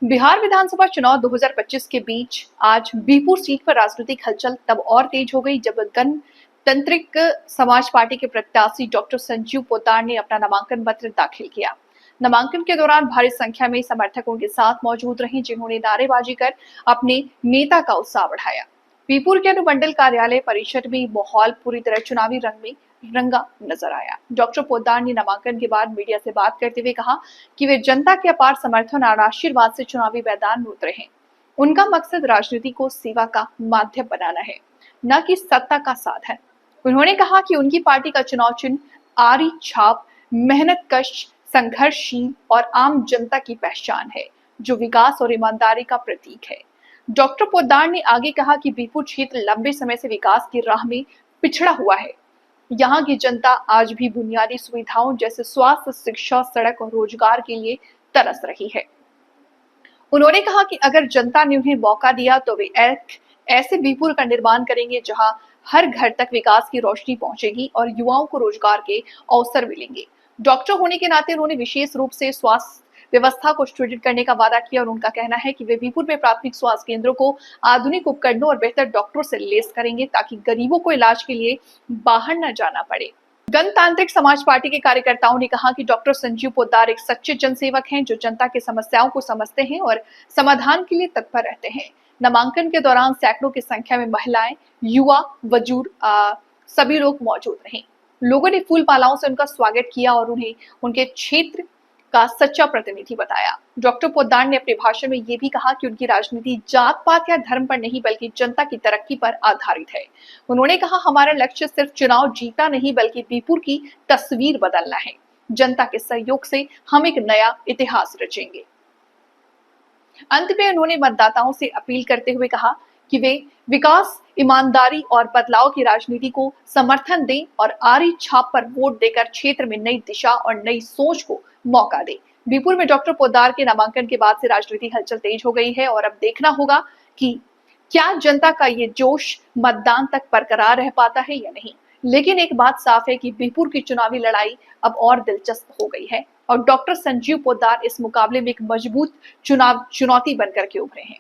बिहार विधानसभा चुनाव 2025 के बीच आज बीरपुर सीट पर राजनीतिक हलचल तब और तेज हो गई जब गणतांत्रिक समाज पार्टी के प्रत्याशी डॉक्टर संजीव पोद्दार ने अपना नामांकन पत्र दाखिल किया। नामांकन के दौरान भारी संख्या में समर्थक उनके साथ मौजूद रहे, जिन्होंने नारेबाजी कर अपने नेता का उत्साह बढ़ाया। बीरपुर के अनुमंडल कार्यालय परिसर में माहौल पूरी तरह चुनावी रंग में रंगा नजर आया। डॉक्टर पोद्दार ने नामांकन के बाद मीडिया से बात करते हुए कहा कि वे जनता के अपार समर्थन और आशीर्वाद से चुनावी मैदान में उतरे हैं। उनका मकसद राजनीति को सेवा का माध्यम बनाना है, न कि सत्ता का साधन। उन्होंने कहा कि उनकी पार्टी का चुनाव चिन्ह आरी छाप मेहनत कश, संघर्षशील और आम जनता की पहचान है, जो विकास और ईमानदारी का प्रतीक है। डॉक्टर पोद्दार ने आगे कहा कि बीरपुर क्षेत्र लंबे समय से विकास की राह में पिछड़ा हुआ है। यहाँ की जनता आज भी बुनियादी सुविधाओं जैसे स्वास्थ्य, शिक्षा, सड़क और रोजगार के लिए तरस रही है। उन्होंने कहा कि अगर जनता ने उन्हें मौका दिया तो वे ऐसे बीरपुर का निर्माण करेंगे जहां हर घर तक विकास की रोशनी पहुंचेगी और युवाओं को रोजगार के अवसर मिलेंगे। डॉक्टर होने के नाते उन्होंने विशेष रूप से स्वास्थ्य व्यवस्था को सुदृढ़ करने का वादा किया और उनका कहना है कि वे बीरपुर में प्राथमिक स्वास्थ्य केंद्रों को आधुनिक उपकरणों और बेहतर डॉक्टरों से लैस करेंगे, ताकि गरीबों को इलाज के लिए बाहर न जाना पड़े। गणतांत्रिक समाज पार्टी के कार्यकर्ताओं ने कहा कि डॉक्टर संजीव पोद्दार एक सच्चे जनसेवक हैं, जो जनता की समस्याओं को समझते हैं और समाधान के लिए तत्पर रहते हैं। नामांकन के दौरान सैकड़ों की संख्या में महिलाएं, युवा, बुजुर्ग सभी लोग मौजूद रहे। लोगों ने फूल मालाओं से उनका स्वागत किया और उन्हें उनके क्षेत्र का सच्चा प्रतिनिधि बताया। डॉक्टर पोद्दार ने अपने भाषण में ये भी कहा कि उनकी राजनीति जात पात या धर्म पर नहीं, बल्कि जनता की तरक्की पर आधारित है। उन्होंने कहा, हमारा लक्ष्य सिर्फ चुनाव जीतना नहीं, बल्कि बीरपुर की तस्वीर बदलना है। जनता के सहयोग से हम एक नया इतिहास रचेंगे। अंत में उन्होंने मतदाताओं से अपील करते हुए कहा कि वे विकास, ईमानदारी और बदलाव की राजनीति को समर्थन दें और आरी छाप पर वोट देकर क्षेत्र में नई दिशा और नई सोच को मौका दें। बीरपुर में डॉक्टर पोद्दार के नामांकन के बाद से राजनीतिक हलचल तेज हो गई है और अब देखना होगा कि क्या जनता का ये जोश मतदान तक बरकरार रह पाता है या नहीं। लेकिन एक बात साफ है कि बीरपुर की चुनावी लड़ाई अब और दिलचस्प हो गई है और डॉक्टर संजीव पोद्दार इस मुकाबले में एक मजबूत चुनाव चुनौती बनकर के उभरे हैं।